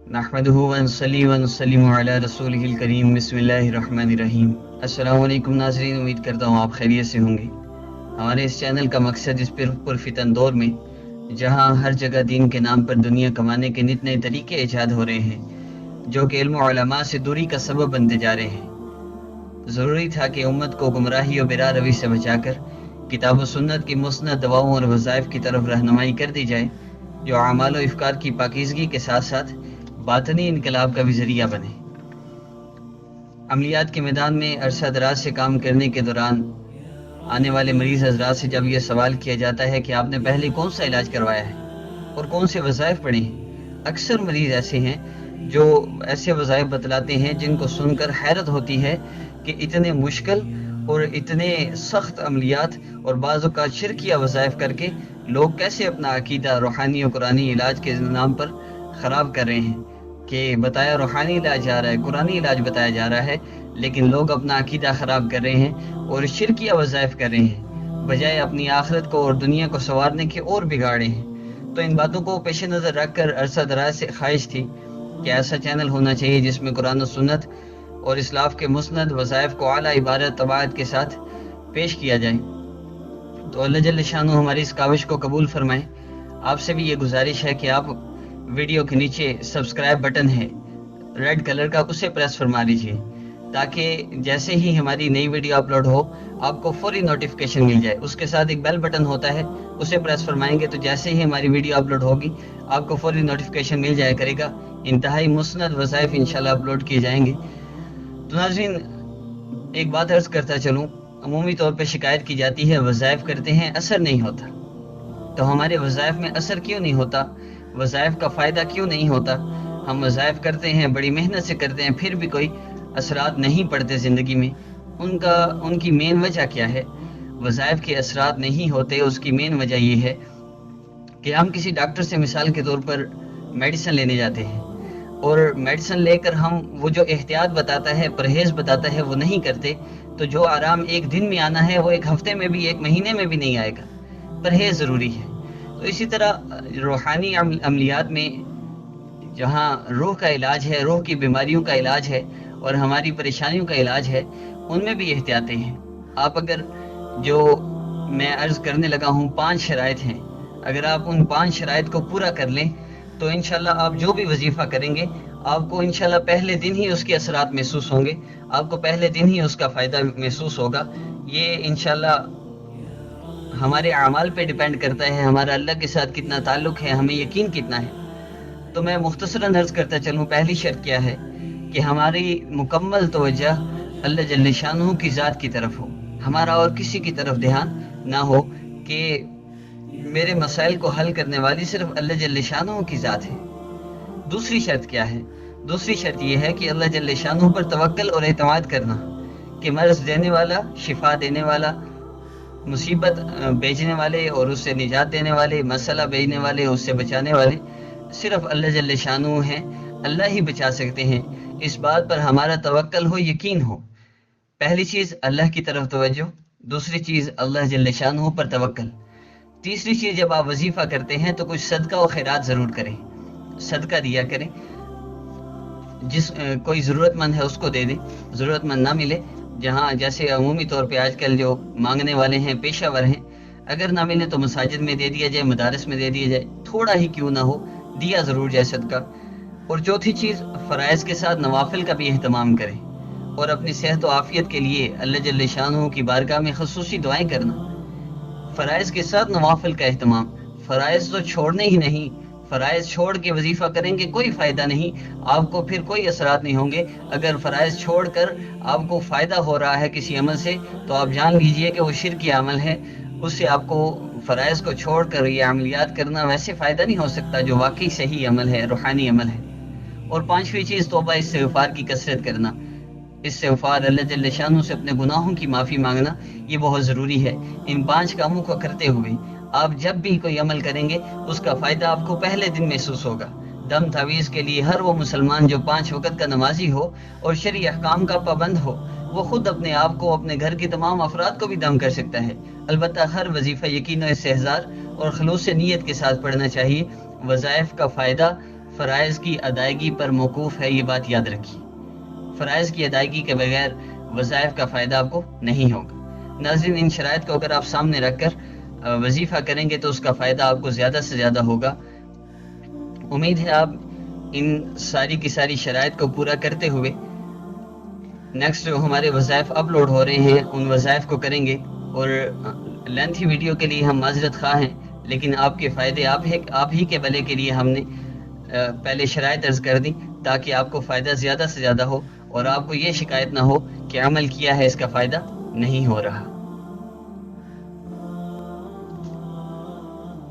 نحمدہ ونصلی ونسلم علی رسولہ الکریم بسم اللہ الرحمن الرحیم۔ السلام علیکم ناظرین، امید کرتا ہوں آپ خیریت سے ہوں گے۔ ہمارے اس چینل کا مقصد اس پرفتن دور میں جہاں ہر جگہ دین کے نام پر دنیا کمانے کے نت نئے طریقے ایجاد ہو رہے ہیں جو کہ علم و علماء سے دوری کا سبب بنتے جا رہے ہیں، ضروری تھا کہ امت کو گمراہی و برا روی سے بچا کر کتاب و سنت کی مسند دواؤں اور وظائف کی طرف رہنمائی کر دی جائے، جو اعمال و افکار کی پاکیزگی کے ساتھ ساتھ باطنی انقلاب کا بھی ذریعہ بنے۔ عملیات کے میدان میں عرصہ دراز سے کام کرنے کے دوران آنے والے مریض حضرات سے جب یہ سوال کیا جاتا ہے کہ آپ نے پہلے کون سا علاج کروایا ہے اور کون سے وظائف پڑھے ہیں، اکثر مریض ایسے ہیں جو ایسے وظائف بتلاتے ہیں جن کو سن کر حیرت ہوتی ہے کہ اتنے مشکل اور اتنے سخت عملیات اور بعض اوقات شرکیہ وظائف کر کے لوگ کیسے اپنا عقیدہ روحانی و قرآنی علاج کے نام پر خراب کر رہے ہیں کہ بتایا روحانی علاج جا رہا ہے، قرآنی علاج بتایا جا رہا ہے، لیکن لوگ اپنا عقیدہ خراب کر رہے ہیں اور شرکیہ وظائف کر رہے ہیں، بجائے اپنی آخرت کو اور دنیا کو سنوارنے کے اور بگاڑے ہیں۔ تو ان باتوں کو پیش نظر رکھ کر عرصہ دراز سے خواہش تھی کہ ایسا چینل ہونا چاہیے جس میں قرآن و سنت اور اسلاف کے مسند وظائف کو اعلیٰ عبارت طباعت کے ساتھ پیش کیا جائے۔ تو اللہ جل شانہ ہماری اس کاوش کو قبول فرمائے۔ آپ سے بھی یہ گزارش ہے کہ آپ ویڈیو کے نیچے سبسکرائب بٹن ہے ریڈ کلر کا، اسے پریس فرما لیجئے تاکہ جیسے ہی ہماری نئی ویڈیو اپلوڈ ہو آپ کو فوری نوٹیفیکیشن مل جائے۔ اس کے ساتھ ایک بیل بٹن ہوتا ہے، اسے پریس فرمائیں گے تو جیسے ہی ہماری ویڈیو اپلوڈ ہوگی آپ کو فوری نوٹیفیکیشن مل جایا کرے گا۔ انتہائی مسند وظائف انشاءاللہ اپلوڈ کیے جائیں گے۔ تو ناظرین، ایک بات عرض کرتا چلوں، عمومی طور پہ شکایت کی جاتی ہے وظائف کرتے ہیں اثر نہیں ہوتا، تو ہمارے وظائف میں اثر کیوں نہیں ہوتا؟ وظائف کا فائدہ کیوں نہیں ہوتا؟ ہم وظائف کرتے ہیں، بڑی محنت سے کرتے ہیں، پھر بھی کوئی اثرات نہیں پڑتے زندگی میں۔ ان کی مین وجہ کیا ہے؟ وظائف کے اثرات نہیں ہوتے، اس کی مین وجہ یہ ہے کہ ہم کسی ڈاکٹر سے مثال کے طور پر میڈیسن لینے جاتے ہیں اور میڈیسن لے کر ہم وہ جو احتیاط بتاتا ہے، پرہیز بتاتا ہے، وہ نہیں کرتے، تو جو آرام ایک دن میں آنا ہے وہ ایک ہفتے میں بھی، ایک مہینے میں بھی نہیں آئے گا۔ پرہیز ضروری ہے۔ تو اسی طرح روحانی عملیات میں جہاں روح کا علاج ہے، روح کی بیماریوں کا علاج ہے اور ہماری پریشانیوں کا علاج ہے، ان میں بھی احتیاطیں ہیں۔ آپ اگر جو میں عرض کرنے لگا ہوں 5 شرائط ہیں، اگر آپ ان 5 شرائط کو پورا کر لیں تو انشاءاللہ آپ جو بھی وظیفہ کریں گے آپ کو انشاءاللہ پہلے دن ہی اس کے اثرات محسوس ہوں گے، آپ کو پہلے دن ہی اس کا فائدہ محسوس ہوگا۔ یہ انشاءاللہ ہمارے اعمال پہ ڈیپینڈ کرتا ہے، ہمارا اللہ کے ساتھ کتنا تعلق ہے، ہمیں یقین کتنا ہے۔ تو میں مختصراً عرض کرتا چلوں، پہلی شرط کیا ہے کہ ہماری مکمل توجہ اللہ جل شانہ کی ذات کی طرف ہو، ہمارا اور کسی کی طرف دھیان نہ ہو کہ میرے مسائل کو حل کرنے والی صرف اللہ جل شانہ کی ذات ہے۔ دوسری شرط کیا ہے؟ دوسری شرط یہ ہے کہ اللہ جل شانہ پر توکل اور اعتماد کرنا کہ مرض دینے والا، شفا دینے والا، مصیبت بھیجنے والے اور اس سے نجات دینے والے، مسئلہ بھیجنے والے، اس سے بچانے والے صرف اللہ جل شانہ ہیں، اللہ ہی بچا سکتے ہیں۔ اس بات پر ہمارا توکل ہو، یقین ہو۔ پہلی چیز اللہ کی طرف توجہ، دوسری چیز اللہ جل شانہ پر توکل، تیسری چیز جب آپ وظیفہ کرتے ہیں تو کچھ صدقہ و خیرات ضرور کریں، صدقہ دیا کریں، جس کوئی ضرورت مند ہے اس کو دے دیں، ضرورت مند نہ ملے، جہاں جیسے عمومی طور پہ آج کل جو مانگنے والے ہیں پیشہ ور ہیں، اگر نہ ملے تو مساجد میں دے دیا جائے، مدارس میں دے دیا جائے، تھوڑا ہی کیوں نہ ہو دیا ضرور جائے صدقہ۔ اور چوتھی چیز فرائض کے ساتھ نوافل کا بھی اہتمام کریں اور اپنی صحت و عافیت کے لیے اللہ جل شانہ کی بارگاہ میں خصوصی دعائیں کرنا۔ فرائض کے ساتھ نوافل کا اہتمام، فرائض تو چھوڑنے ہی نہیں، فرائض چھوڑ کے وظیفہ کریں گے کوئی فائدہ نہیں، آپ کو پھر کوئی اثرات نہیں ہوں گے۔ اگر فرائض چھوڑ کر آپ کو فائدہ ہو رہا ہے کسی عمل سے تو آپ جان لیجئے کہ وہ شرکی عمل ہے، اس سے آپ کو فرائض کو چھوڑ کر یہ عملیات کرنا ویسے فائدہ نہیں ہو سکتا جو واقعی صحیح عمل ہے، روحانی عمل ہے۔ اور پانچویں چیز توبہ استغفار کی کثرت کرنا، استغفار، اللہ جل شانہ سے اپنے گناہوں کی معافی مانگنا، یہ بہت ضروری ہے۔ ان 5 کاموں کو کرتے ہوئے آپ جب بھی کوئی عمل کریں گے اس کا فائدہ آپ کو پہلے دن محسوس ہوگا۔ دم تعویذ کے لیے ہر وہ مسلمان جو 5 وقت کا نمازی ہو اور شرعی احکام کا پابند ہو، وہ خود اپنے آپ کو، اپنے گھر کے تمام افراد کو بھی دم کر سکتا ہے۔ البتہ ہر وظیفہ یقین و استحضار اور خلوص نیت کے ساتھ پڑھنا چاہیے۔ وظائف کا فائدہ فرائض کی ادائیگی پر موقوف ہے، یہ بات یاد رکھیے۔ فرائض کی ادائیگی کے بغیر وظائف کا فائدہ آپ کو نہیں ہوگا۔ ناظرین، ان شرائط کو اگر آپ سامنے رکھ کر وظیفہ کریں گے تو اس کا فائدہ آپ کو زیادہ سے زیادہ ہوگا۔ امید ہے آپ ان ساری کی ساری شرائط کو پورا کرتے ہوئے نیکسٹ جو ہمارے وظائف اپلوڈ ہو رہے ہیں ان وظائف کو کریں گے۔ اور لینتھی ویڈیو کے لیے ہم معذرت خواہ ہیں، لیکن آپ کے فائدے آپ ہی کے بھلے کے لیے ہم نے پہلے شرائط عرض کر دی تاکہ آپ کو فائدہ زیادہ سے زیادہ ہو اور آپ کو یہ شکایت نہ ہو کہ عمل کیا ہے اس کا فائدہ نہیں ہو رہا۔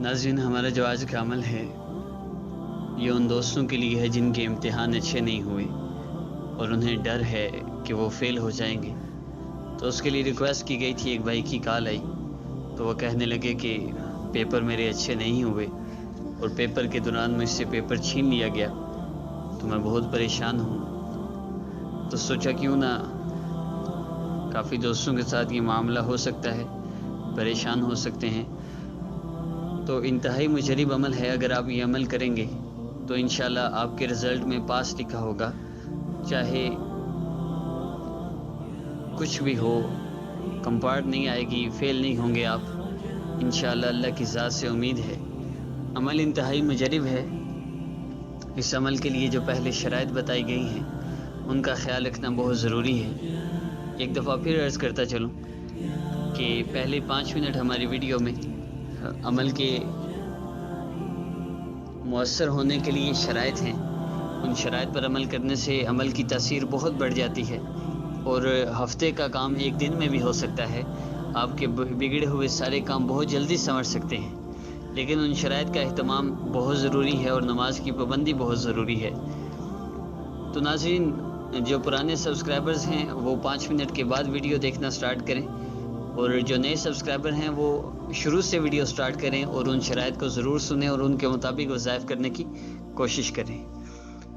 ناظرین، ہمارا جو آج کا عمل ہے یہ ان دوستوں کے لیے ہے جن کے امتحان اچھے نہیں ہوئے اور انہیں ڈر ہے کہ وہ فیل ہو جائیں گے۔ تو اس کے لیے ریکویسٹ کی گئی تھی، ایک بھائی کی کال آئی تو وہ کہنے لگے کہ پیپر میرے اچھے نہیں ہوئے اور پیپر کے دوران مجھ سے پیپر چھین لیا گیا تو میں بہت پریشان ہوں۔ تو سوچا کیوں نہ کافی دوستوں کے ساتھ یہ معاملہ ہو سکتا ہے، پریشان ہو سکتے ہیں۔ تو انتہائی مجرب عمل ہے، اگر آپ یہ عمل کریں گے تو انشاءاللہ آپ کے رزلٹ میں پاس لکھا ہوگا، چاہے کچھ بھی ہو، کمپارٹ نہیں آئے گی، فیل نہیں ہوں گے آپ انشاءاللہ، اللہ کی ذات سے امید ہے۔ عمل انتہائی مجرب ہے۔ اس عمل کے لیے جو پہلے شرائط بتائی گئی ہیں ان کا خیال رکھنا بہت ضروری ہے۔ ایک دفعہ پھر عرض کرتا چلوں کہ پہلے 5 منٹ ہماری ویڈیو میں عمل کے مؤثر ہونے کے لیے شرائط ہیں، ان شرائط پر عمل کرنے سے عمل کی تاثیر بہت بڑھ جاتی ہے اور ہفتے کا کام ایک دن میں بھی ہو سکتا ہے۔ آپ کے بگڑے ہوئے سارے کام بہت جلدی سنور سکتے ہیں، لیکن ان شرائط کا اہتمام بہت ضروری ہے اور نماز کی پابندی بہت ضروری ہے۔ تو ناظرین، جو پرانے سبسکرائبرز ہیں وہ 5 منٹ کے بعد ویڈیو دیکھنا سٹارٹ کریں، اور جو نئے سبسکرائبر ہیں وہ شروع سے ویڈیو سٹارٹ کریں اور ان شرائط کو ضرور سنیں اور ان کے مطابق وظائف کرنے کی کوشش کریں۔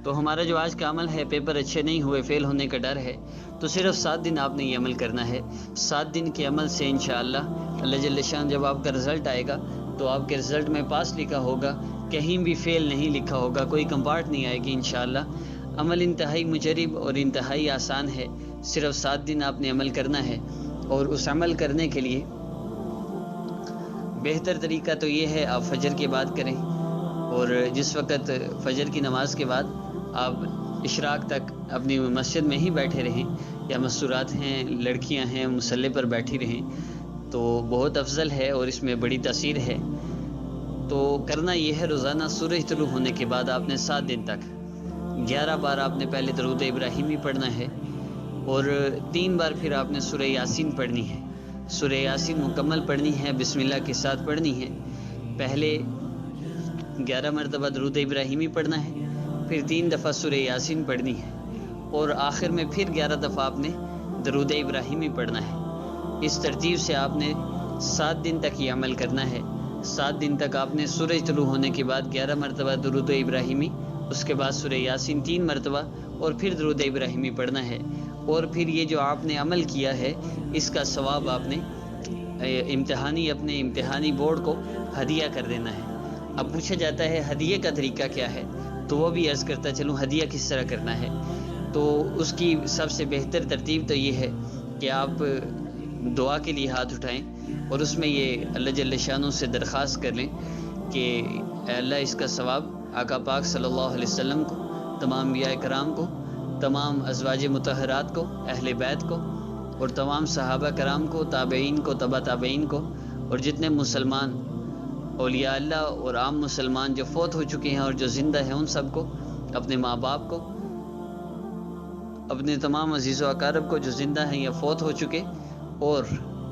تو ہمارا جو آج کا عمل ہے، پیپر اچھے نہیں ہوئے، فیل ہونے کا ڈر ہے، تو صرف 7 دن آپ نے یہ عمل کرنا ہے۔ 7 دن کے عمل سے انشاءاللہ اللہ جل شان جب آپ کا رزلٹ آئے گا تو آپ کے رزلٹ میں پاس لکھا ہوگا، کہیں بھی فیل نہیں لکھا ہوگا، کوئی کمپارٹ نہیں آئے گی انشاءاللہ۔ عمل انتہائی مجرب اور انتہائی آسان ہے، صرف 7 دن آپ نے عمل کرنا ہے۔ اور اس عمل کرنے کے لیے بہتر طریقہ تو یہ ہے آپ فجر کے بعد کریں، اور جس وقت فجر کی نماز کے بعد آپ اشراق تک اپنی مسجد میں ہی بیٹھے رہیں، یا مستورات ہیں، لڑکیاں ہیں، مصلی پر بیٹھی رہیں تو بہت افضل ہے اور اس میں بڑی تاثیر ہے۔ تو کرنا یہ ہے، روزانہ سورج طلوع ہونے کے بعد آپ نے 7 دن تک 11 بار آپ نے پہلے درود ابراہیمی پڑھنا ہے، اور 3 بار پھر آپ نے سورہ یاسین پڑھنی ہے۔ سورہ یاسین مکمل پڑھنی ہے، بسم اللہ کے ساتھ پڑھنی ہے۔ پہلے 11 مرتبہ درود ابراہیمی پڑھنا ہے، پھر 3 دفعہ سورہ یاسین پڑھنی ہے، اور آخر میں پھر 11 دفعہ آپ نے درود ابراہیمی پڑھنا ہے۔ اس ترتیب سے آپ نے 7 دن تک یہ عمل کرنا ہے۔ 7 دن تک آپ نے سورج طلوع ہونے کے بعد 11 مرتبہ درود ابراہیمی، اس کے بعد سورہ یاسین 3 مرتبہ، اور پھر درود ابراہیمی پڑھنا ہے۔ اور پھر یہ جو آپ نے عمل کیا ہے اس کا ثواب آپ نے اپنے امتحانی بورڈ کو ہدیہ کر دینا ہے۔ اب پوچھا جاتا ہے ہدیے کا طریقہ کیا ہے، تو وہ بھی عرض کرتا چلوں ہدیہ کس طرح کرنا ہے۔ تو اس کی سب سے بہتر ترتیب تو یہ ہے کہ آپ دعا کے لیے ہاتھ اٹھائیں اور اس میں یہ اللہ جل شانہ سے درخواست کر لیں کہ اے اللہ، اس کا ثواب آقا پاک صلی اللہ علیہ وسلم کو، تمام انبیاء کرام کو، تمام ازواج مطہرات کو، اہل بیت کو، اور تمام صحابہ کرام کو، تابعین کو، تبع تابعین کو، اور جتنے مسلمان اولیاء اللہ اور عام مسلمان جو فوت ہو چکے ہیں اور جو زندہ ہیں، ان سب کو، اپنے ماں باپ کو، اپنے تمام عزیز و اقارب کو جو زندہ ہیں یا فوت ہو چکے، اور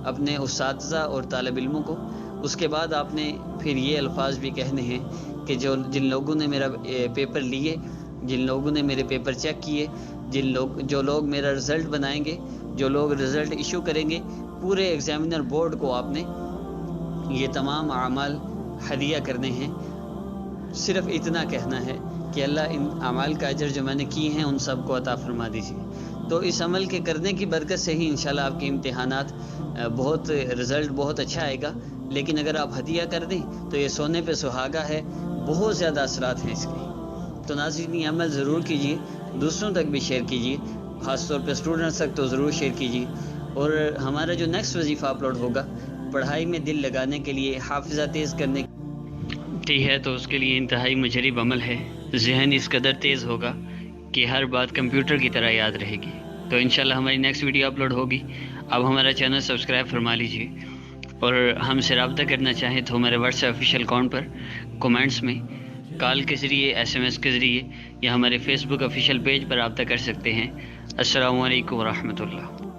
اپنے اساتذہ اور طالب علموں کو۔ اس کے بعد آپ نے پھر یہ الفاظ بھی کہنے ہیں کہ جن لوگوں نے میرا پیپر لیے، جن لوگوں نے میرے پیپر چیک کیے، جو لوگ میرا رزلٹ بنائیں گے، جو لوگ رزلٹ ایشو کریں گے، پورے ایگزامینر بورڈ کو آپ نے یہ تمام اعمال ہدیہ کرنے ہیں۔ صرف اتنا کہنا ہے کہ اللہ ان اعمال کا اجر جو میں نے کیے ہیں ان سب کو عطا فرما دیجیے۔ تو اس عمل کے کرنے کی برکت سے ہی انشاءاللہ آپ کے امتحانات رزلٹ بہت اچھا آئے گا۔ لیکن اگر آپ ہدیہ کر دیں تو یہ سونے پہ سہاگا ہے، بہت زیادہ اثرات ہیں اس کے۔ تو ناظرین عمل ضرور کیجیے، دوسروں تک بھی شیئر کیجیے، خاص طور پہ اسٹوڈنٹس تک تو ضرور شیئر کیجیے۔ اور ہمارا جو نیکسٹ وظیفہ اپلوڈ ہوگا پڑھائی میں دل لگانے کے لیے، حافظہ تیز کرنے کی ہے، تو اس کے لیے انتہائی مجرب عمل ہے۔ ذہن اس قدر تیز ہوگا کہ ہر بات کمپیوٹر کی طرح یاد رہے گی۔ تو انشاءاللہ ہماری نیکسٹ ویڈیو اپلوڈ ہوگی۔ اب ہمارا چینل سبسکرائب فرما لیجیے، اور ہم سے رابطہ کرنا چاہیں تو ہمارے واٹس ایپ آفیشیل اکاؤنٹ پر کومنٹس میں کال کے ذریعے، SMS کے ذریعے، یا ہمارے فیس بک آفیشیل پیج پر رابطہ کر سکتے ہیں۔ السلام علیکم ورحمۃ اللہ۔